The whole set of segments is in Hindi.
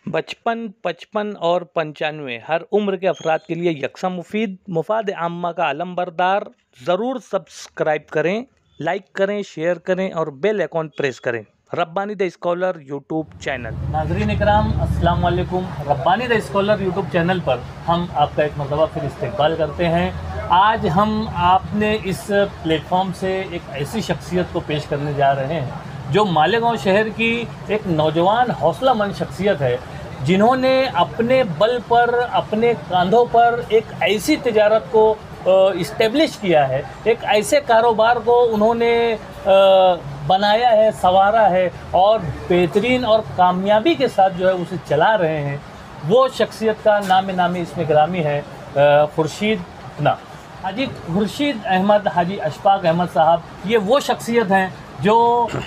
बचपन, 55 और 95 हर उम्र के अफराद के लिए यकसा मुफीद मुफाद आम्मा का अलमबरदार। ज़रूर सब्सक्राइब करें, लाइक करें, शेयर करें और बेल आइकॉन प्रेस करें। Rabbani the scholar YouTube channel. नाज़रीन इकराम, अस्सलाम वालेकुम। Rabbani the scholar YouTube channel पर हम आपका एक मरतबा फिर इस्तकबाल करते हैं। आज हम आपने इस प्लेटफॉर्म से एक ऐसी शख्सियत को पेश करने जा रहे हैं जो मालेगांव शहर की एक नौजवान हौसलामंद शख्सियत है, जिन्होंने अपने बल पर, अपने कांधों पर एक ऐसी तिजारत को इस्टेब्लिश किया है, एक ऐसे कारोबार को उन्होंने बनाया है, संवारा है और बेहतरीन और कामयाबी के साथ जो है उसे चला रहे हैं। वो शख्सियत का नामी इसमें गिरामी है खुर्शीद अपना हाजी खुर्शीद अहमद हाजी अशफाक अहमद साहब। ये वो शख्सियत हैं जो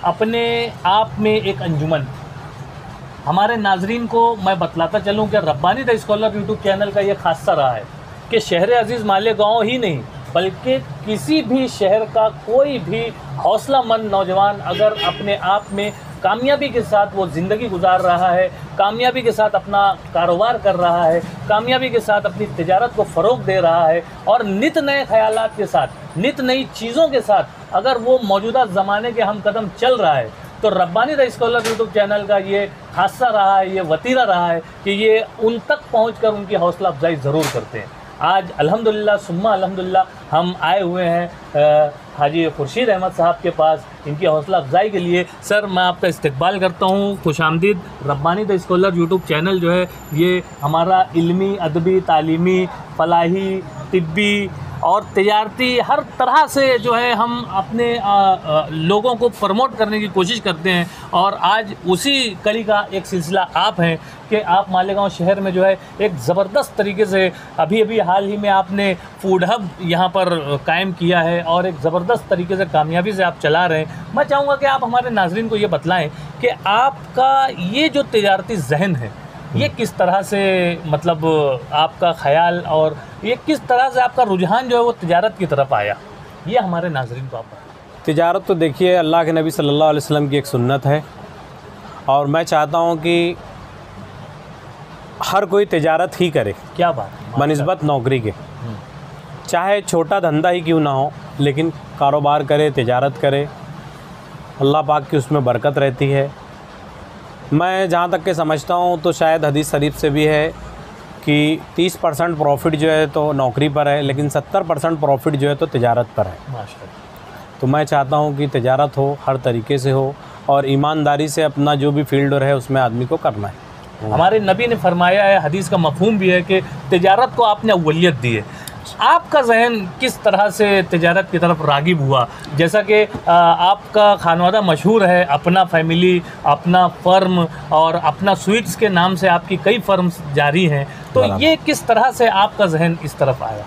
अपने आप में एक अंजुमन। हमारे नाजरीन को मैं बतलाता चलूँ कि Rabbani the scholar YouTube channel का ये खासा रहा है कि शहर अजीज़ मालेगांव ही नहीं बल्कि किसी भी शहर का कोई भी हौसलामंद नौजवान अगर अपने आप में कामयाबी के साथ वो ज़िंदगी गुजार रहा है, कामयाबी के साथ अपना कारोबार कर रहा है, कामयाबी के साथ अपनी तिजारत को फ़रोग़ दे रहा है और नित नए ख़यालात के साथ, नित नई चीज़ों के साथ अगर वो मौजूदा ज़माने के हम कदम चल रहा है, तो Rabbani the scholar YouTube channel का ये हादसा रहा है, ये वतीरा रहा है कि ये उन तक पहुँचकर उनकी हौसला अफजाई ज़रूर करते हैं। आज अल्हम्दुलिल्लाह सुम्मा अल्हम्दुलिल्लाह हम आए हुए हैं हाजी खुर्शीद अहमद साहब के पास इनकी हौसला अफजाई के लिए। सर, मैं आपका इस्तकबाल करता हूँ, खुशामदीद। Rabbani the scholar YouTube channel जो है ये हमारा इल्मी, अदबी, तालीमी, फलाही, तिब्बी और तिजारती हर तरह से जो है हम अपने लोगों को प्रमोट करने की कोशिश करते हैं। और आज उसी कड़ी का एक सिलसिला आप हैं कि आप मालेगांव शहर में जो है एक ज़बरदस्त तरीके से अभी हाल ही में आपने फूड हब यहाँ पर कायम किया है और एक ज़बरदस्त तरीके से कामयाबी से आप चला रहे हैं। मैं चाहूँगा कि आप हमारे नाज़रीन को ये बतलाएं कि आपका ये जो तिजारती जहन है ये किस तरह से, मतलब आपका ख़याल और ये किस तरह से आपका रुझान जो है वो तिजारत की तरफ आया, ये हमारे नाज़रीन को आप बताएं। तिजारत तो देखिए अल्लाह के नबी सल्लल्लाहु अलैहि वसल्लम की एक सुन्नत है और मैं चाहता हूँ कि हर कोई तिजारत ही करे। क्या बात, बनिस्बत नौकरी के, चाहे छोटा धंधा ही क्यों ना हो, लेकिन कारोबार करे, तिजारत करे, अल्लाह पाक की उसमें बरकत रहती है। मैं जहाँ तक के समझता हूँ तो शायद हदीस शरीफ से भी है कि 30% प्रॉफिट जो है तो नौकरी पर है, लेकिन 70% प्रॉफिट जो है तो तिजारत पर है। माशाअल्लाह। तो मैं चाहता हूँ कि तिजारत हो, हर तरीके से हो और ईमानदारी से अपना जो भी फील्ड है उसमें आदमी को करना है। हमारे नबी ने फरमाया है, हदीस का मफहूम भी है कि तिजारत को आपने अव्वलियत दी है। आपका जहन किस तरह से तिजारत की तरफ रागिब हुआ? जैसा कि आपका खानवादा मशहूर है, अपना फैमिली, अपना फ़र्म और अपना स्वीट्स के नाम से आपकी कई फ़र्म्स जारी हैं, तो ये किस तरह से आपका जहन इस तरफ आया?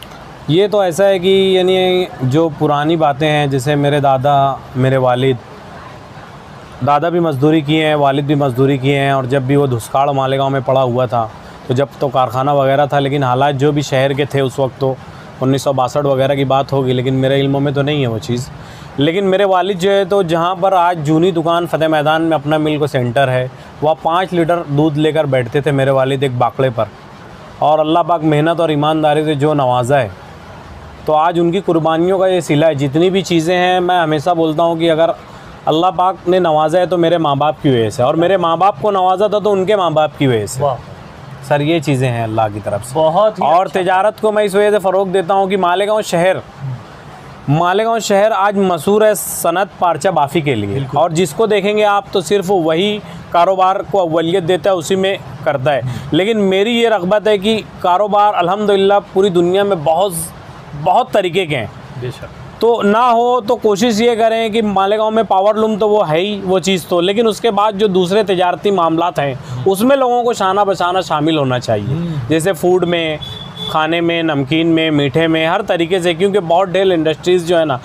ये तो ऐसा है कि यानी जो पुरानी बातें हैं, जैसे मेरे दादा, मेरे दादा भी मज़दूरी किए हैं, वालिद भी मज़दूरी किए हैं और जब भी वो धुसकाड़ मालेगांव में पड़ा हुआ था तो जब तो कारखाना वगैरह था, लेकिन हालात जो भी शहर के थे उस वक्त, तो 1962 वगैरह की बात होगी, लेकिन मेरे इल्मों में तो नहीं है वो चीज़। लेकिन मेरे वालिद जो है तो जहाँ पर आज जूनी दुकान फ़तेह मैदान में अपना मिल्क सेंटर है, वहाँ 5 लीटर दूध लेकर बैठते थे मेरे वालिद एक बाकड़े पर। और अल्लाह पाक मेहनत और ईमानदारी से जो नवाजा है, तो आज उनकी कुर्बानियों का ये सिला है। जितनी भी चीज़ें हैं, मैं हमेशा बोलता हूँ कि अगर अल्लाह पाक ने नवाजा है तो मेरे माँ बाप की वजह से, और मेरे माँ बाप को नवाजा था तो उनके माँ बाप की वजह से। सर, ये चीज़ें हैं अल्लाह की तरफ से। बहुत ही और तिजारत को मैं इस वजह से फ़रोग़ देता हूँ कि मालेगांव शहर आज मशहूर है सनत पारचा बाफ़ी के लिए, और जिसको देखेंगे आप तो सिर्फ वही कारोबार को अव्वलियत देता है, उसी में करता है। लेकिन मेरी ये रग़बत है कि कारोबार अल्हम्दुलिल्लाह पूरी दुनिया में बहुत तरीके के हैं, बेशक, तो ना हो तो कोशिश ये करें कि मालेगांव में पावर लूम तो वो है ही वो चीज़, तो लेकिन उसके बाद जो दूसरे तिजारती मामलात हैं उसमें लोगों को शाना बशाना शामिल होना चाहिए, जैसे फूड में, खाने में, नमकीन में, मीठे में, हर तरीके से। क्योंकि बहुत ढेर इंडस्ट्रीज़ जो है ना,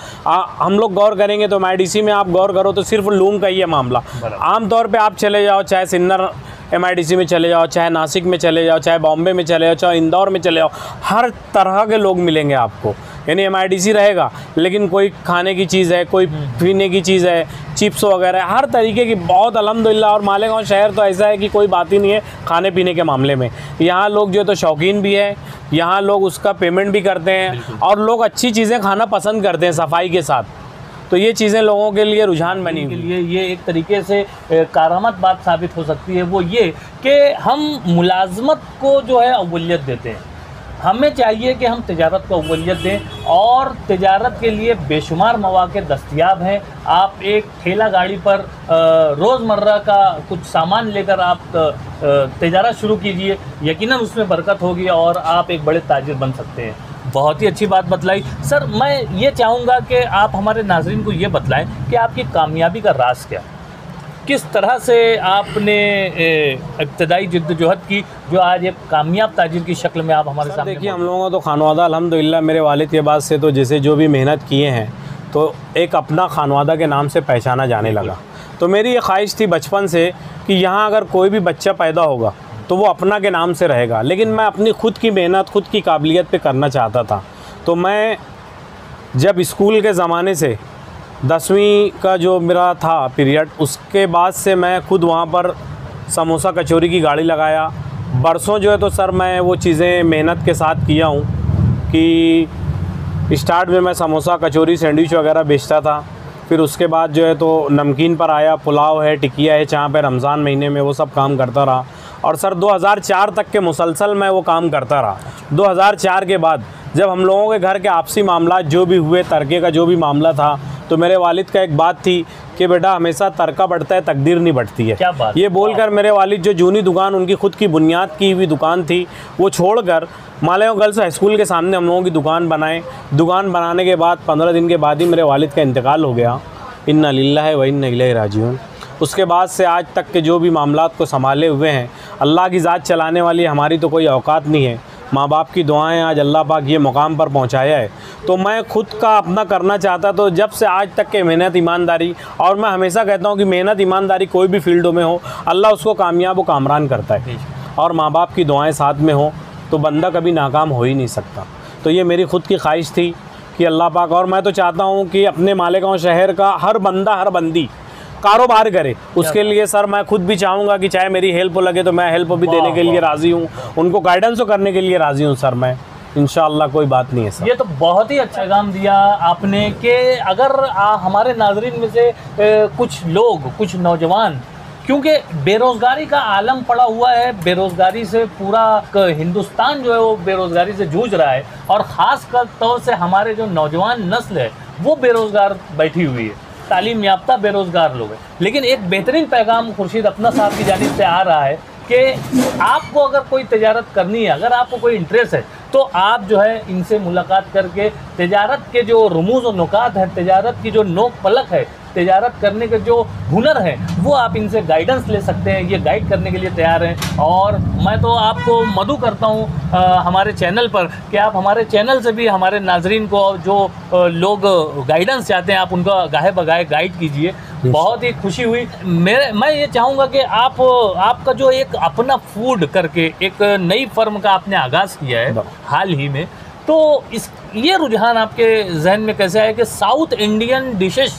हम लोग गौर करेंगे तो MIDC में आप गौर करो तो सिर्फ लूम का ही है मामला। आम तौर पे आप चले जाओ, चाहे सिन्नर MIDC में चले जाओ, चाहे नासिक में चले जाओ, चाहे बॉम्बे में चले जाओ, चाहे इंदौर में चले जाओ, हर तरह के लोग मिलेंगे आपको। यानी MIDC रहेगा, लेकिन कोई खाने की चीज़ है, कोई पीने की चीज़ है, चिप्स वगैरह, हर तरीके की बहुत अल्हम्दुलिल्लाह। और मालेगांव शहर तो ऐसा है कि कोई बात ही नहीं है खाने पीने के मामले में। यहाँ लोग जो तो शौकीन भी है, यहाँ लोग उसका पेमेंट भी करते हैं और लोग अच्छी चीज़ें खाना पसंद करते हैं सफाई के साथ। तो ये चीज़ें लोगों के लिए रुझान बनी के लिए ये एक तरीके से कारामत बात साबित हो सकती है, वो ये कि हम मुलाजमत को जो है अव्वलियत देते हैं। हमें चाहिए कि हम तिजारत को अव्वलियत दें और तिजारत के लिए बेशुमार मौके दस्तयाब हैं। आप एक ठेला गाड़ी पर रोज़मर्रा का कुछ सामान लेकर आप तिजारत शुरू कीजिए, यकीनन उसमें बरकत होगी और आप एक बड़े ताजिर बन सकते हैं। बहुत ही अच्छी बात बतलाई सर। मैं ये चाहूँगा कि आप हमारे नाज़रीन को ये बतलाएं कि आपकी कामयाबी का राज क्या, किस तरह से आपने इब्तदाई जिद्दोजहद की जो आज एक कामयाब ताजिर की शक्ल में आप हमारे सामने। देखिए, हम लोगों का तो खानवादा अल्हम्दुलिल्लाह मेरे वालिद के बाद से तो जैसे जो भी मेहनत किए हैं तो एक अपना खानवादा के नाम से पहचाना जाने लगा। तो मेरी ये ख्वाहिश थी बचपन से कि यहाँ अगर कोई भी बच्चा पैदा होगा तो वो अपना के नाम से रहेगा, लेकिन मैं अपनी ख़ुद की मेहनत खुद की काबिलियत पे करना चाहता था। तो मैं जब स्कूल के ज़माने से 10वीं का जो मेरा था पीरियड, उसके बाद से मैं खुद वहाँ पर समोसा कचौरी की गाड़ी लगाया। बरसों जो है तो सर मैं वो चीज़ें मेहनत के साथ किया हूँ कि स्टार्ट में मैं समोसा कचौरी सैंडविच वगैरह बेचता था, फिर उसके बाद जो है तो नमकीन पर आया, पुलाव है, टिकिया है, चाँप है, रमज़ान महीने में वो सब काम करता रहा। और सर 2004 तक के मुसलसल मैं वो काम करता रहा। 2004 के बाद जब हम लोगों के घर के आपसी मामला जो भी हुए, तरके का जो भी मामला था, तो मेरे वालिद का एक बात थी कि बेटा हमेशा तरका बढ़ता है, तकदीर नहीं बढ़ती है। क्या बात? ये बोलकर मेरे वालिद जो जूनी दुकान, उनकी खुद की बुनियाद की हुई दुकान थी, वो छोड़कर मालेगांव गर्ल्स हाई स्कूल के सामने हम लोगों की दुकान बनाए। दुकान बनाने के बाद 15 दिन के बाद ही मेरे वालिद का इंतकाल हो गया। इन्ना लिल्लाहि व इन्ना इलैहि राजिऊन। उसके बाद से आज तक के जो भी मामलात को संभाले हुए हैं, अल्लाह की ज़ात चलाने वाली, हमारी तो कोई औकात नहीं है। माँ बाप की दुआएं आज अल्लाह पाक ये मुकाम पर पहुँचाया है। तो मैं खुद का अपना करना चाहता, तो जब से आज तक के मेहनत ईमानदारी, और मैं हमेशा कहता हूँ कि मेहनत ईमानदारी कोई भी फील्डों में हो, अल्लाह उसको कामयाब व कामरान करता है। और माँ बाप की दुआएं साथ में हो तो बंदा कभी नाकाम हो ही नहीं सकता। तो ये मेरी ख़ुद की ख्वाहिश थी कि अल्लाह पाक, और मैं तो चाहता हूँ कि अपने मालेगांव शहर का हर बंदा हर बंदी कारोबार करे। उसके लिए सर मैं खुद भी चाहूँगा कि चाहे मेरी हेल्प लगे तो मैं हेल्प भी देने के लिए राज़ी हूँ, उनको गाइडेंस करने के लिए राज़ी हूँ सर मैं, इंशाअल्लाह कोई बात नहीं है सर। ये तो बहुत ही अच्छा काम दिया आपने कि अगर हमारे नाज़रीन में से कुछ लोग, कुछ नौजवान, क्योंकि बेरोज़गारी का आलम पड़ा हुआ है, बेरोज़गारी से पूरा हिंदुस्तान जो है वो बेरोज़गारी से जूझ रहा है, और ख़ास तौर से हमारे जो नौजवान नस्ल है वो बेरोज़गार बैठी हुई है, तालीम याफ्ता बेरोज़गार लोग हैं। लेकिन एक बेहतरीन पैगाम खुर्शीद अपना साहब की जानिब से आ रहा है कि आपको अगर कोई तिजारत करनी है, अगर आपको कोई इंटरेस्ट है, तो आप जो है इनसे मुलाकात करके तिजारत के जो रुमूज़ और नुकात हैं, तिजारत की जो नोक पलक है, तिजारत करने के जो हुनर है, वो आप इनसे गाइडेंस ले सकते हैं। ये गाइड करने के लिए तैयार हैं। और मैं तो आपको मदऊ करता हूँ हमारे चैनल पर कि आप हमारे चैनल से भी हमारे नाजरीन को, जो लोग गाइडेंस चाहते हैं, आप उनका गाहे बगाहे गाइड कीजिए। बहुत ही खुशी हुई। मैं ये चाहूँगा कि आपका जो एक अपना फूड करके एक नई फर्म का आपने आगाज़ किया है हाल ही में, तो ये रुझान आपके जहन में कैसे आया कि साउथ इंडियन डिशेस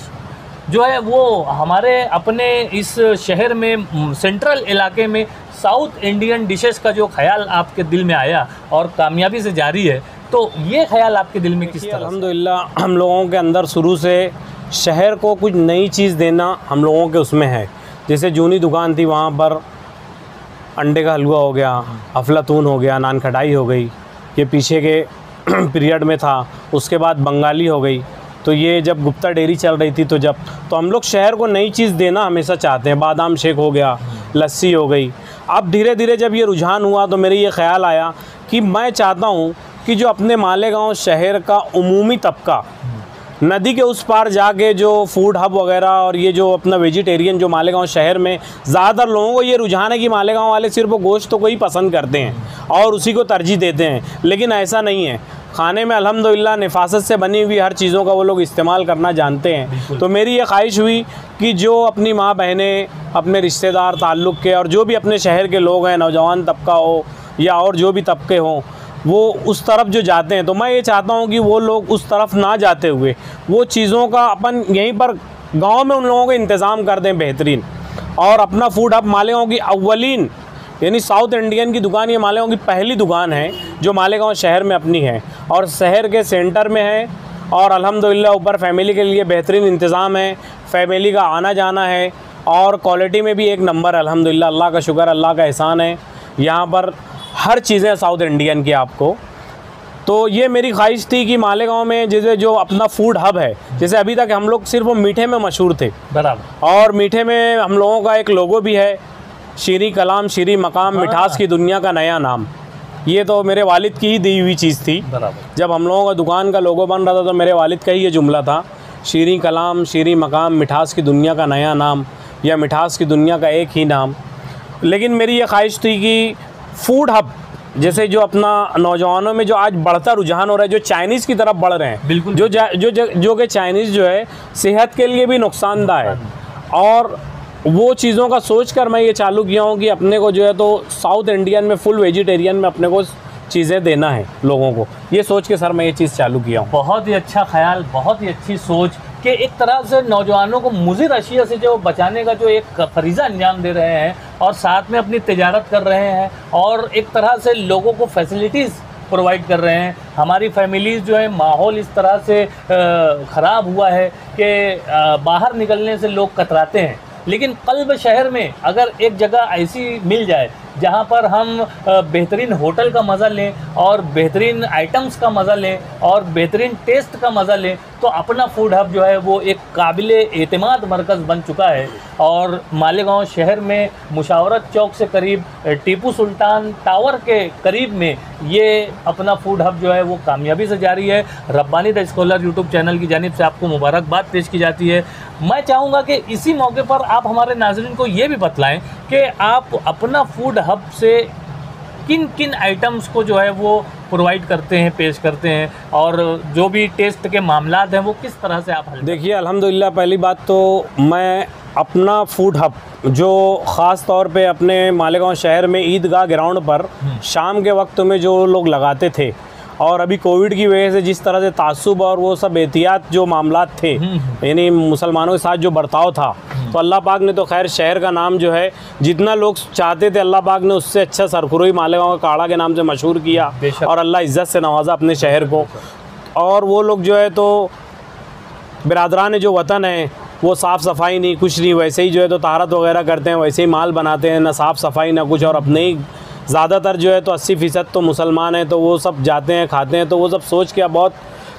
जो है वो हमारे अपने इस शहर में, सेंट्रल इलाके में साउथ इंडियन डिशेस का जो ख्याल आपके दिल में आया और कामयाबी से जारी है, तो ये ख्याल आपके दिल में किस तरह? अल्हम्दुलिल्लाह हम लोगों के अंदर शुरू से शहर को कुछ नई चीज़ देना हम लोगों के उसमें है। जैसे जूनी दुकान थी, वहाँ पर अंडे का हलवा हो गया, अफलातून हो गया, नान खटाई हो गई, ये पीछे के पीरियड में था। उसके बाद बंगाली हो गई। तो ये जब गुप्ता डेयरी चल रही थी, तो हम लोग शहर को नई चीज़ देना हमेशा चाहते हैं। बादाम शेक हो गया, लस्सी हो गई। अब धीरे धीरे जब ये रुझान हुआ तो मेरे ये ख़्याल आया कि मैं चाहता हूँ कि जो अपने मालेगांव शहर का उमूमी तबका, नदी के उस पार जाके जो फूड हब वगैरह, और ये जो अपना वेजिटेरियन जो मालेगांव शहर में ज़्यादातर लोगों को ये रुझान है कि मालेगांव वाले सिर्फ वो गोश्त को ही पसंद करते हैं और उसी को तरजीह देते हैं, लेकिन ऐसा नहीं है। खाने में अल्हम्दुलिल्लाह निफासत से बनी हुई हर चीज़ों का वो लोग इस्तेमाल करना जानते हैं। तो मेरी ये ख्वाहिश हुई कि जो अपनी माँ बहनें, अपने रिश्तेदार ताल्लुक़ के, और जो भी अपने शहर के लोग हैं, नौजवान तबका हो या और जो भी तबके हों, वो उस तरफ जो जाते हैं, तो मैं ये चाहता हूँ कि वो लोग उस तरफ ना जाते हुए वो चीज़ों का अपन यहीं पर गांव में उन लोगों को इंतज़ाम कर दें बेहतरीन। और अपना फूड हब मालेगांव की अव्वलीन यानी साउथ इंडियन की दुकान, ये मालेगांव की पहली दुकान है जो मालेगांव शहर में अपनी है और शहर के सेंटर में है। और अल्हम्दुलिल्लाह ऊपर फैमिली के लिए बेहतरीन इंतज़ाम है, फैमिली का आना जाना है और क्वालिटी में भी एक नंबर है अल्हम्दुलिल्लाह। अल्लाह का शुक्र, अल्लाह का एहसान है। यहाँ पर हर चीज़ें साउथ इंडियन की आपको। तो ये मेरी ख्वाहिश थी कि मालेगांव में जैसे जो अपना फूड हब है, जैसे अभी तक हम लोग सिर्फ वो मीठे में मशहूर थे, बराबर, और मीठे में हम लोगों का एक लोगो भी है, शीरी कलाम शीरी मकाम, मिठास की दुनिया का नया नाम। ये तो मेरे वालिद की ही दी हुई चीज़ थी। बराबर। जब हम लोगों का दुकान का लोगो बन रहा था तो मेरे वालिद का ही ये जुमला था, शीरी कलाम शीरी मकाम, मिठास की दुनिया का नया नाम, या मिठास की दुनिया का एक ही नाम। लेकिन मेरी ये ख्वाहिश थी कि फूड हब जैसे जो अपना नौजवानों में जो आज बढ़ता रुझान हो रहा है, जो चाइनीज़ की तरफ बढ़ रहे हैं, बिल्कुल, जो कि चाइनीज़ जो है सेहत के लिए भी नुकसानदा है, और वो चीज़ों का सोच कर मैं ये चालू किया हूँ कि अपने को जो है तो साउथ इंडियन में फुल वेजिटेरियन में अपने को चीज़ें देना है लोगों को। ये सोच के सर मैं ये चीज़ चालू किया हूँ। बहुत ही अच्छा ख्याल, बहुत ही अच्छी सोच कि एक तरह से नौजवानों को मुज़िर अशिया से जो बचाने का जो एक फरीज़ा अंजाम दे रहे हैं और साथ में अपनी तिजारत कर रहे हैं और एक तरह से लोगों को फैसिलिटीज़ प्रोवाइड कर रहे हैं। हमारी फैमिलीज़ जो है, माहौल इस तरह से ख़राब हुआ है कि बाहर निकलने से लोग कतराते हैं। लेकिन कल्ब शहर में अगर एक जगह ऐसी मिल जाए जहाँ पर हम बेहतरीन होटल का मज़ा लें और बेहतरीन आइटम्स का मज़ा लें और बेहतरीन टेस्ट का मज़ा लें, तो अपना फूड हब जो है वो एक काबिले एतमाद मरकज़ बन चुका है। और मालेगांव शहर में मुशावरत चौक से करीब टीपू सुल्तान टावर के करीब में ये अपना फूड हब जो है वो कामयाबी से जारी है। Rabbani the scholar YouTube channel की जानिब से आपको मुबारकबाद पेश की जाती है। मैं चाहूँगा कि इसी मौके पर आप हमारे नाज़रीन को ये भी बतलाएं कि आप अपना फूड हब से किन किन आइटम्स को जो है वो प्रोवाइड करते हैं, पेश करते हैं, और जो भी टेस्ट के मामलात हैं वो किस तरह से आप हल। देखिए अल्हम्दुलिल्लाह, पहली बात तो मैं अपना फूड हब जो ख़ास तौर पे अपने मालेगांव शहर में ईदगाह ग्राउंड पर शाम के वक्त में जो लोग लगाते थे, और अभी कोविड की वजह से जिस तरह से तासुब और वो सब एहतियात जो मामलात थे, यानी मुसलमानों के साथ जो बर्ताव था, तो अल्लाह पाक ने तो खैर शहर का नाम जो है जितना लोग चाहते थे, अल्लाह पाक ने उससे अच्छा सरखुरोई मालेगांव का काढ़ा के नाम से मशहूर किया और अल्लाह इज़्ज़त से नवाजा अपने शहर को। और वो लोग जो है तो बिरादरान जो वतन है वो साफ़ सफाई नहीं, कुछ नहीं, वैसे ही जो है तो ताहरत वगैरह करते हैं, वैसे ही माल बनाते हैं, ना साफ़ सफाई ना कुछ, और अपने ही ज़्यादातर जो है तो 80% तो मुसलमान हैं, तो वो सब जाते हैं खाते हैं, तो वो सब सोच के बहुत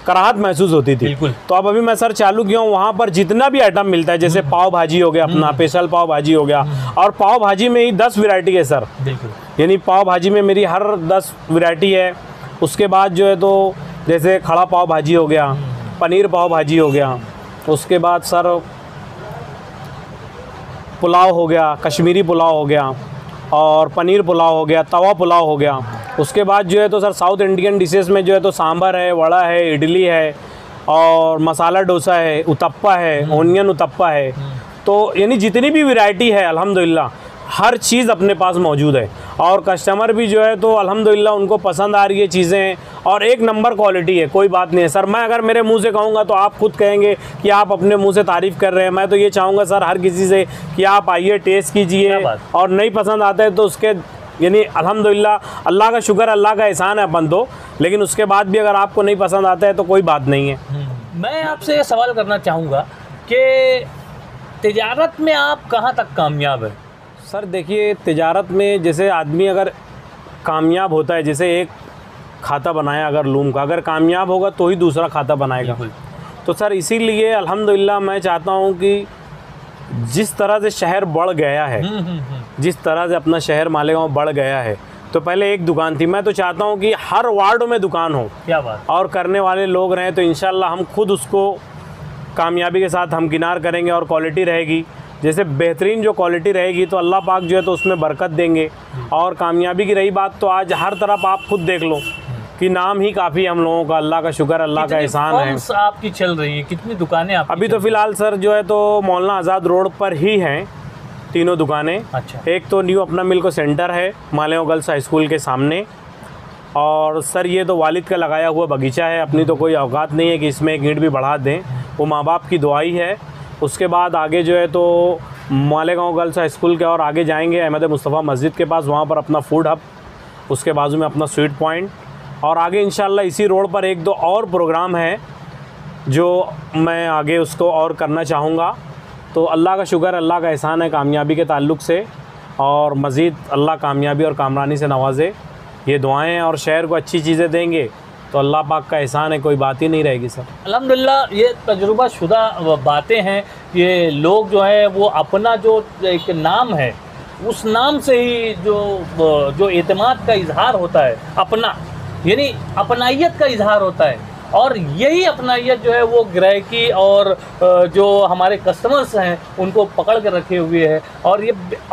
कराहत महसूस होती थी। तो अब अभी मैं सर चालू किया हूँ, वहाँ पर जितना भी आइटम मिलता है, जैसे पाव भाजी हो गया, अपना स्पेशल पाव भाजी हो गया, और पाव भाजी में ही 10 वैरायटी है सर, यानी पाव भाजी में मेरी हर 10 वैरायटी है। उसके बाद जो है तो जैसे खड़ा पाव भाजी हो गया, पनीर पाव भाजी हो गया, उसके बाद सर पुलाव हो गया, कश्मीरी पुलाव हो गया, और पनीर पुलाव हो गया, तवा पुलाव हो गया। उसके बाद जो है तो सर साउथ इंडियन डिशेस में जो है तो सांभर है, वड़ा है, इडली है, और मसाला डोसा है, उत्तप्पा है, ओनियन उत्तप्पा है। तो यानी जितनी भी वैरायटी है अल्हम्दुलिल्लाह हर चीज़ अपने पास मौजूद है, और कस्टमर भी जो है तो अल्हम्दुलिल्लाह उनको पसंद आ रही है चीज़ें, और एक नंबर क्वालिटी है, कोई बात नहीं है सर। मैं अगर मेरे मुंह से कहूँगा तो आप खुद कहेंगे कि आप अपने मुंह से तारीफ़ कर रहे हैं। मैं तो ये चाहूँगा सर हर किसी से कि आप आइए, टेस्ट कीजिए, और नहीं पसंद आता है तो उसके यानी अल्हम्दुलिल्लाह अल्लाह का शुक्र, अल्लाह का एहसान है अपन तो, लेकिन उसके बाद भी अगर आपको नहीं पसंद आता है तो कोई बात नहीं है। मैं आपसे ये सवाल करना चाहूँगा कि तिजारत में आप कहाँ तक कामयाब है? सर देखिए, तिजारत में जैसे आदमी अगर कामयाब होता है, जैसे एक खाता बनाया अगर लूम का, अगर कामयाब होगा तो ही दूसरा खाता बनाएगा। तो सर इसीलिए अल्हम्दुलिल्लाह मैं चाहता हूँ कि जिस तरह से शहर बढ़ गया है, जिस तरह से अपना शहर मालेगांव बढ़ गया है, तो पहले एक दुकान थी, मैं तो चाहता हूँ कि हर वार्ड में दुकान हो। क्या बात। और करने वाले लोग रहें तो इंशाल्लाह हम खुद उसको कामयाबी के साथ हमकिनार करेंगे, और क्वालिटी रहेगी, जैसे बेहतरीन जो क्वालिटी रहेगी तो अल्लाह पाक जो है तो उसमें बरकत देंगे। और कामयाबी की रही बात तो आज हर तरफ आप खुद देख लो कि नाम ही काफ़ी हम लोगों का, अल्लाह का शुक्र, अल्लाह का एहसान है। आपकी चल रही है कितनी दुकानें आपकी? अभी तो फ़िलहाल सर जो है तो मौलाना आज़ाद रोड पर ही हैं तीनों दुकानें। अच्छा। एक तो न्यू अपना मिल्क सेंटर है मालेगांव गर्ल्स हाई स्कूल के सामने, और सर ये तो वालिद का लगाया हुआ बगीचा है, अपनी तो कोई औकात नहीं है कि इसमें एक ईंट भी बढ़ा दें, वो माँ बाप की दुआई है। उसके बाद आगे जो है तो मालेगांव गर्ल्स हाई स्कूल के और आगे जाएंगे अहमद मुस्तफ़ा मस्जिद के पास, वहाँ पर अपना फूड हब, उसके बाजू में अपना स्वीट पॉइंट, और आगे इंशाल्लाह इसी रोड पर एक दो और प्रोग्राम है जो मैं आगे उसको और करना चाहूँगा। तो अल्लाह का शुक्र, अल्लाह का एहसान है कामयाबी के ताल्लुक़ से, और मज़ीद अल्लाह कामयाबी और कामरानी से नवाजे। ये दुआएं हैं और शहर को अच्छी चीज़ें देंगे तो अल्लाह पाक का एहसान है, कोई बात ही नहीं रहेगी सर। अल्हम्दुलिल्लाह ये तजुर्बा शुदा बातें हैं। ये लोग जो है वो अपना जो एक नाम है उस नाम से ही जो एतमाद का इजहार होता है, अपना यानी अपनाइयत का इजहार होता है, और यही अपनाइयत जो है वो ग्राहकी और जो हमारे कस्टमर्स हैं उनको पकड़ कर रखे हुए है।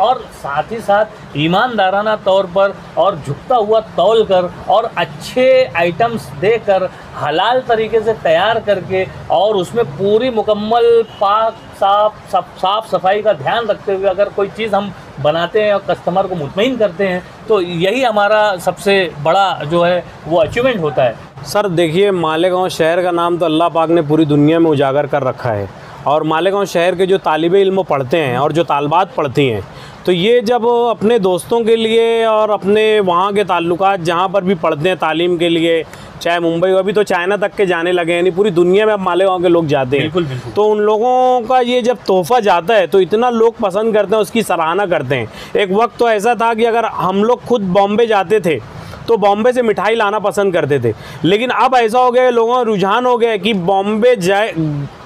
और साथ ही साथ ईमानदाराना तौर पर और झुकता हुआ तौल कर और अच्छे आइटम्स देकर हलाल तरीके से तैयार करके और उसमें पूरी मुकम्मल पाक साफ सफाई का ध्यान रखते हुए अगर कोई चीज़ हम बनाते हैं और कस्टमर को मुतमईन करते हैं तो यही हमारा सबसे बड़ा जो है वो अचीवमेंट होता है। सर देखिए, मालेगांव शहर का नाम तो अल्लाह पाक ने पूरी दुनिया में उजागर कर रखा है, और मालेगांव शहर के जो तालिबे इल्म पढ़ते हैं और जो तालबात पढ़ती हैं, तो ये जब अपने दोस्तों के लिए और अपने वहाँ के ताल्लुकात जहाँ पर भी पढ़ते हैं तालीम के लिए, चाहे मुंबई, अभी तो चाइना तक के जाने लगे हैं, यानी पूरी दुनिया में अब मालेगांव के लोग जाते हैं। बिल्कुल बिल्कुल। तो उन लोगों का ये जब तोहफ़ा जाता है तो इतना लोग पसंद करते हैं, उसकी सराहना करते हैं। एक वक्त तो ऐसा था कि अगर हम लोग खुद बॉम्बे जाते थे तो बॉम्बे से मिठाई लाना पसंद करते थे, लेकिन अब ऐसा हो गया, लोगों का रुझान हो गया कि बॉम्बे जाए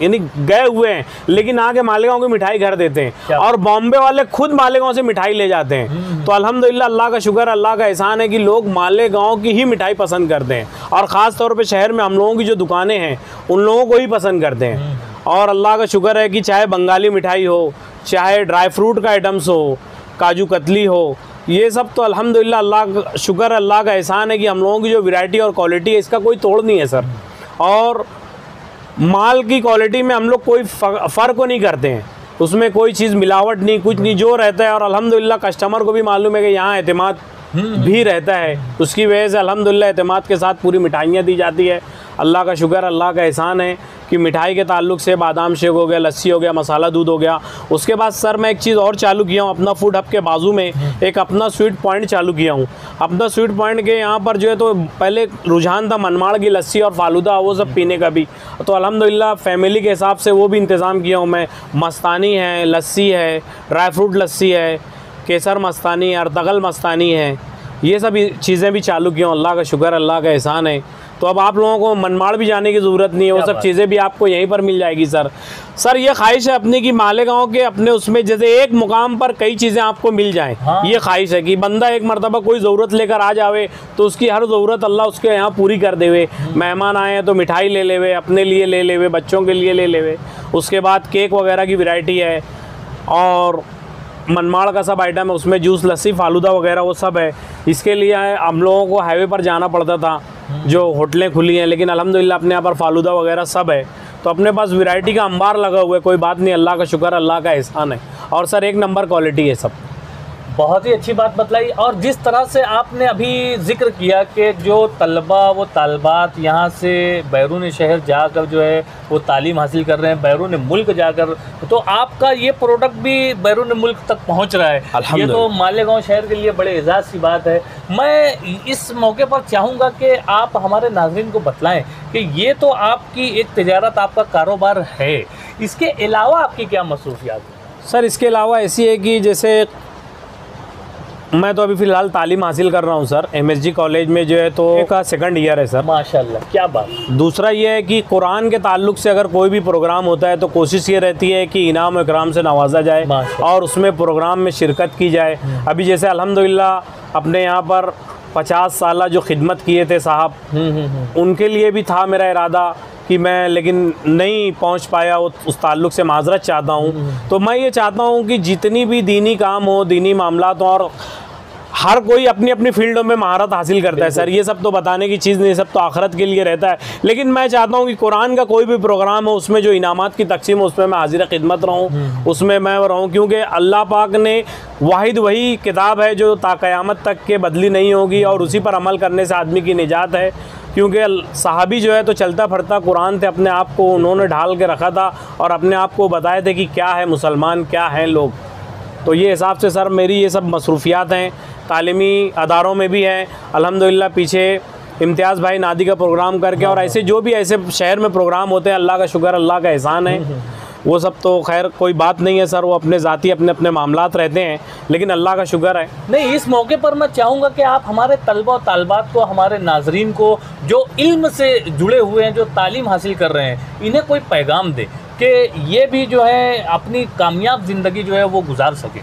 यानी गए हुए हैं लेकिन आके मालेगांव की मिठाई घर देते हैं, और बॉम्बे वाले खुद मालेगांव से मिठाई ले जाते हैं। तो अल्हम्दुलिल्लाह अल्लाह का शुक्र, अल्लाह का एहसान है कि लोग मालेगांव की ही मिठाई पसंद करते हैं, और ख़ास तौर पे शहर में हम लोगों की जो दुकानें हैं उन लोगों को ही पसंद करते हैं। और अल्लाह का शुक्र है कि चाहे बंगाली मिठाई हो, चाहे ड्राई फ्रूट का आइटम्स हो, काजू कतली हो, ये सब तो अल्हम्दुलिल्लाह अल्लाह का शुक्र, अल्लाह का एहसान है कि हम लोगों की जो वैरायटी और क्वालिटी है इसका कोई तोड़ नहीं है सर। और माल की क्वालिटी में हम लोग कोई फ़र्क को नहीं करते हैं, उसमें कोई चीज़ मिलावट नहीं, कुछ नहीं, जो रहता है। और अल्हम्दुलिल्लाह कस्टमर को भी मालूम है कि यहाँ एतमाद भी रहता है, उसकी वजह से अल्हम्दुलिल्लाह एतमाद के साथ पूरी मिठाइयाँ दी जाती है। अल्लाह का शुक्र, अल्लाह का एहसान है कि मिठाई के ताल्लुक से बादाम शेक हो गया, लस्सी हो गया, मसाला दूध हो गया। उसके बाद सर मैं एक चीज़ और चालू किया हूँ, अपना फूड हब के बाजू में एक अपना स्वीट पॉइंट चालू किया हूँ। अपना स्वीट पॉइंट के यहाँ पर जो है तो पहले रुझान था मनमाड़ की लस्सी और फालूदा वो सब पीने का भी, तो अल्हम्दुलिल्लाह फैमिली के हिसाब से वो भी इंतज़ाम किया हूँ मैं। मस्तानी है, लस्सी है, ड्राई फ्रूट लस्सी है, केसर मस्तानी है, अर्तगल मस्तानी है, ये सब चीज़ें भी चालू की हूँ। अल्लाह का शुक्र, अल्लाह का एहसान है। तो अब आप लोगों को मनमाड़ भी जाने की ज़रूरत नहीं है, वो सब चीज़ें भी आपको यहीं पर मिल जाएगी सर। ये ख्वाहिश है अपनी कि मालेगांव के अपने उसमें जैसे एक मुकाम पर कई चीज़ें आपको मिल जाएं। हाँ। ये ख्वाहिश है कि बंदा एक मरतबा कोई ज़रूरत लेकर आ जावे तो उसकी हर ज़रूरत अल्लाह उसके यहाँ पूरी कर देवे। मेहमान आए हैं तो मिठाई ले लेवे, अपने लिए ले लेवे, बच्चों के लिए ले लेवे। उसके बाद केक वगैरह की वैरायटी है और मनमाड़ का सब आइटम है, उसमें जूस, लस्सी, फालूदा वगैरह वो सब है। इसके लिए हम लोगों को हाईवे पर जाना पड़ता था, जो होटलें खुली हैं, लेकिन अल्हम्दुलिल्लाह अपने यहाँ पर फालूदा वगैरह सब है। तो अपने पास वैरायटी का अंबार लगा हुआ है, कोई बात नहीं, अल्लाह का शुक्र, अल्लाह का एहसान है। और सर एक नंबर क्वालिटी है सब। बहुत ही अच्छी बात बतलाई। और जिस तरह से आपने अभी जिक्र किया कि जो तलबा वो तालबात यहाँ से बैरून शहर जाकर जो है वो तालीम हासिल कर रहे हैं, बैरून मुल्क जाकर, तो आपका ये प्रोडक्ट भी बैरून मुल्क तक पहुँच रहा है। ये तो मालेगांव शहर के लिए बड़े एजाज़ की बात है। मैं इस मौके पर चाहूँगा कि आप हमारे नाज़रीन को बतलाएँ कि ये तो आपकी एक तिजारत, आपका कारोबार है, इसके अलावा आपकी क्या मसरूफियात है? सर इसके अलावा ऐसी है कि जैसे मैं तो अभी फ़िलहाल तालीम हासिल कर रहा हूँ सर, MSG कॉलेज में जो है तो का सेकंड ईयर है सर। माशाल्लाह, क्या बात। दूसरा ये है कि कुरान के ताल्लुक से अगर कोई भी प्रोग्राम होता है तो कोशिश ये रहती है कि इनाम इकराम से नवाजा जाए और उसमें प्रोग्राम में शिरकत की जाए। अभी जैसे अल्हम्दुलिल्लाह अपने यहाँ पर 50 साल जो खिदमत किए थे साहब, उनके लिए भी था मेरा इरादा कि मैं, लेकिन नहीं पहुंच पाया, उस ताल्लुक़ से माज़रत चाहता हूं। तो मैं ये चाहता हूं कि जितनी भी दीनी काम हो, दीनी मामलात हो, और हर कोई अपनी अपनी फील्डों में महारत हासिल करता है सर, ये सब तो बताने की चीज़ नहीं, सब तो आखिरत के लिए रहता है। लेकिन मैं चाहता हूँ कि कुरान का कोई भी प्रोग्राम हो उसमें जो इनामात की तकसीम हो उसमें मैं हाजिर खिदमत रहूँ, उसमें मैं रहूँ, क्योंकि अल्लाह पाक ने वाहिद वही किताब है जो ता क़यामत तक के बदली नहीं होगी और उसी पर अमल करने से आदमी की निजात है। क्योंकि सहाबी जो है तो चलता फिरता कुरान थे, अपने आप को उन्होंने ढाल के रखा था और अपने आप को बताए थे कि क्या है मुसलमान, क्या हैं लोग। तो ये हिसाब से सर मेरी ये सब मसरूफियात हैं, तालीमी अदारों में भी हैं अल्हम्दुलिल्लाह। पीछे इम्तियाज़ भाई नादी का प्रोग्राम करके और ऐसे जो भी ऐसे शहर में प्रोग्राम होते हैं, अल्लाह का शुक्र, अल्लाह का एहसान है। वो सब तो खैर कोई बात नहीं है सर, वो अपने ज़ाती अपने अपने मामलात रहते हैं, लेकिन अल्लाह का शुक्र है। नहीं, इस मौके पर मैं चाहूँगा कि आप हमारे तलबा और तालबात को, हमारे नाजरीन को जो इल्म से जुड़े हुए हैं, जो तालीम हासिल कर रहे हैं, इन्हें कोई पैगाम दें कि ये भी जो है अपनी कामयाब ज़िंदगी जो है वो गुजार सके।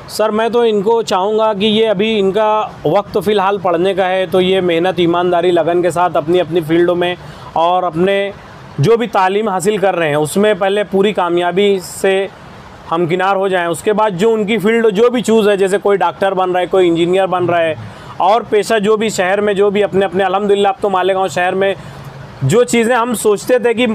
सर मैं तो इनको चाहूँगा कि ये अभी इनका वक्त फ़िलहाल पढ़ने का है, तो ये मेहनत, ईमानदारी, लगन के साथ अपनी अपनी फ़ील्डों में और अपने जो भी तालीम हासिल कर रहे हैं उसमें पहले पूरी कामयाबी से हमकिनार हो जाएं। उसके बाद जो उनकी फ़ील्ड जो भी चूज़ है, जैसे कोई डॉक्टर बन रहा है, कोई इंजीनियर बन रहा है, और पेशा जो भी शहर में जो भी अपने अपने, अल्हम्दुलिल्लाह अब तो मालेगांव शहर में जो चीज़ें हम सोचते थे कि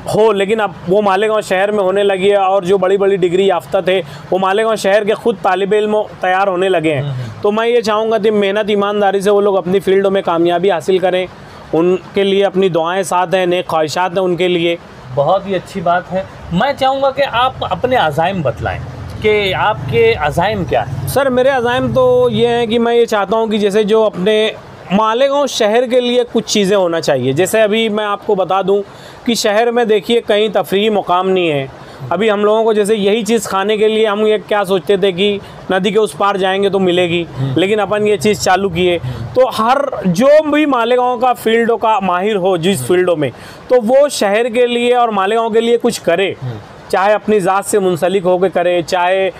हो, लेकिन अब वो मालेगांव शहर में होने लगी है। और जो बड़ी बड़ी डिग्री याफ्ता थे वो मालेगांव शहर के ख़ुद तालिब इल्म तैयार होने लगे हैं। तो मैं ये चाहूँगा कि मेहनत, ईमानदारी से वो लोग अपनी फ़ील्डों में कामयाबी हासिल करें, उनके लिए अपनी दुआएं साथ हैं, नेक ख्वाहिशात हैं उनके लिए। बहुत ही अच्छी बात है। मैं चाहूँगा कि आप अपने अज़ाइम बतलाएं कि आपके अज़ाइम क्या है। सर मेरे अज़ाइम तो ये हैं कि मैं ये चाहता हूँ कि जैसे जो अपने मालेगांव शहर के लिए कुछ चीज़ें होना चाहिए। जैसे अभी मैं आपको बता दूं कि शहर में देखिए कहीं तफरीही मुकाम नहीं है। अभी हम लोगों को जैसे यही चीज़ खाने के लिए हम ये क्या सोचते थे कि नदी के उस पार जाएंगे तो मिलेगी, लेकिन अपन ये चीज़ चालू किए। तो हर जो भी मालेगांव का फील्डों का माहिर हो जिस फील्डों में, तो वो शहर के लिए और मालेगांव के लिए कुछ करे, चाहे अपनी ज़ात से मुंसलिक होकर करे, चाहे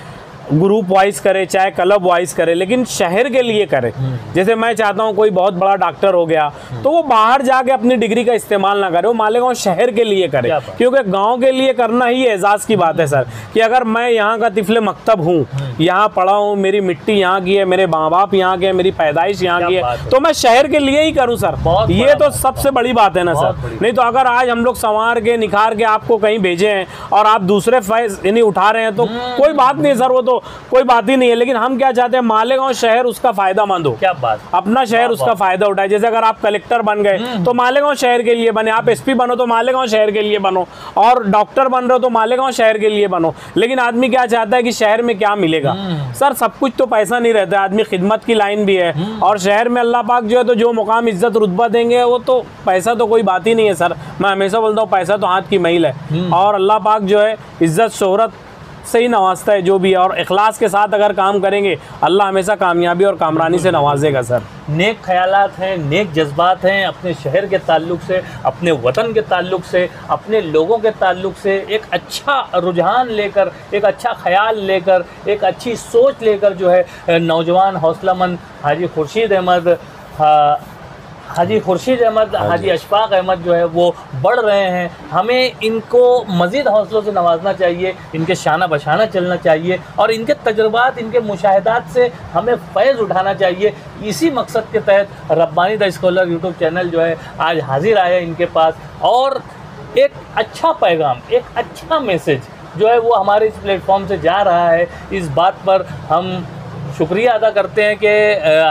ग्रुप वाइज करे, चाहे क्लब वाइज करे, लेकिन शहर के लिए करे। जैसे मैं चाहता हूँ कोई बहुत बड़ा डॉक्टर हो गया तो वो बाहर जाके अपनी डिग्री का इस्तेमाल ना करे, वो मालेगांव शहर के लिए करे, क्योंकि गांव के लिए करना ही एजाज़ की बात है सर। कि अगर मैं यहाँ का तिफले मकतब हूँ, यहाँ पढ़ा हूँ, मेरी मिट्टी यहाँ की है, मेरे माँ बाप यहाँ के हैं, मेरी पैदाइश यहाँ की है, तो मैं शहर के लिए ही करूँ सर। ये तो सबसे बड़ी बात है ना सर। नहीं तो अगर आज हम लोग संवार के निखार के आपको कहीं भेजे हैं और आप दूसरे फैज़ यानी उठा रहे हैं तो कोई बात नहीं सर, वो तो कोई बात ही नहीं है। लेकिन हम क्या चाहते हैं, मालेगांव शहर उसका फायदा मंद हो। क्या बात, अपना शहर उसका फायदा उठाए। जैसे अगर आप कलेक्टर बन गए तो मालेगांव शहर के लिए बने, आप एसपी बनो तो मालेगांव शहर के लिए बनो, और डॉक्टर बन रहे हो तो मालेगांव शहर के लिए बनो। लेकिन आदमी क्या चाहता है कि शहर में क्या मिलेगा सर, सब कुछ तो पैसा नहीं रहता, आदमी खिदमत की लाइन भी है। और शहर में अल्लाह पाक जो है तो जो मुकाम, इज्जत, रुतबा देंगे वो तो पैसा तो कोई बात ही नहीं है सर। मैं हमेशा बोलता हूँ पैसा तो हाथ की मैल है, और अल्लाह पाक जो है इज्जत शोहरत से ही नवाजता है जो भी है। और इखलास के साथ अगर काम करेंगे अल्लाह हमेशा कामयाबी और कामरानी से नवाजेगा सर। नेक ख्यालात हैं, नेक जज्बात हैं, अपने शहर के ताल्लुक़ से, अपने वतन के ताल्लुक़ से, अपने लोगों के ताल्लुक़ से एक अच्छा रुझान लेकर, एक अच्छा ख्याल लेकर, एक अच्छी सोच लेकर जो है नौजवान हौसलामंद हाजी खुर्शीद अहमद, हाजी अशफाक अहमद जो है वो बढ़ रहे हैं। हमें इनको मज़ीद हौसलों से नवाजना चाहिए, इनके शाना बशाना चलना चाहिए, और इनके तजुर्बात, इनके मुशाहिदात से हमें फ़ैज़ उठाना चाहिए। इसी मकसद के तहत Rabbani the scholar YouTube channel जो है आज हाजिर आया इनके पास, और एक अच्छा पैगाम, एक अच्छा मैसेज जो है वो हमारे इस प्लेटफॉर्म से जा रहा है। इस बात पर हम शुक्रिया अदा करते हैं कि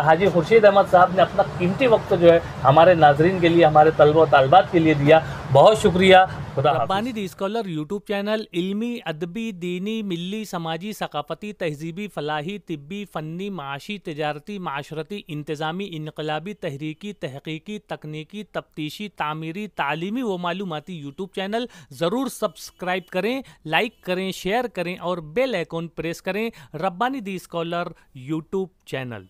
हाजी खुर्शीद अहमद साहब ने अपना कीमती वक्त जो है हमारे नाजरीन के लिए, हमारे तलबा और तालबात के लिए दिया। बहुत शुक्रिया। Rabbani the scholar YouTube channel इल्मी, अदबी, दीनी, मिली, समाजी, सकाफ़ती, तहजीबी, फ़लाही, तिब्बी, फ़न्नी, माशी, तिजारती, माशरती, इंतज़ामी, इनकलाबी, तहरीकी, तहक़ीक़ी, तकनीकी, तफ्तीशी, तामीरी, तालीमी व मालूमाती यूट्यूब चैनल ज़रूर सब्सक्राइब करें, लाइक करें, शेयर करें और बेल आइकॉन प्रेस करें। Rabbani the scholar YouTube channel.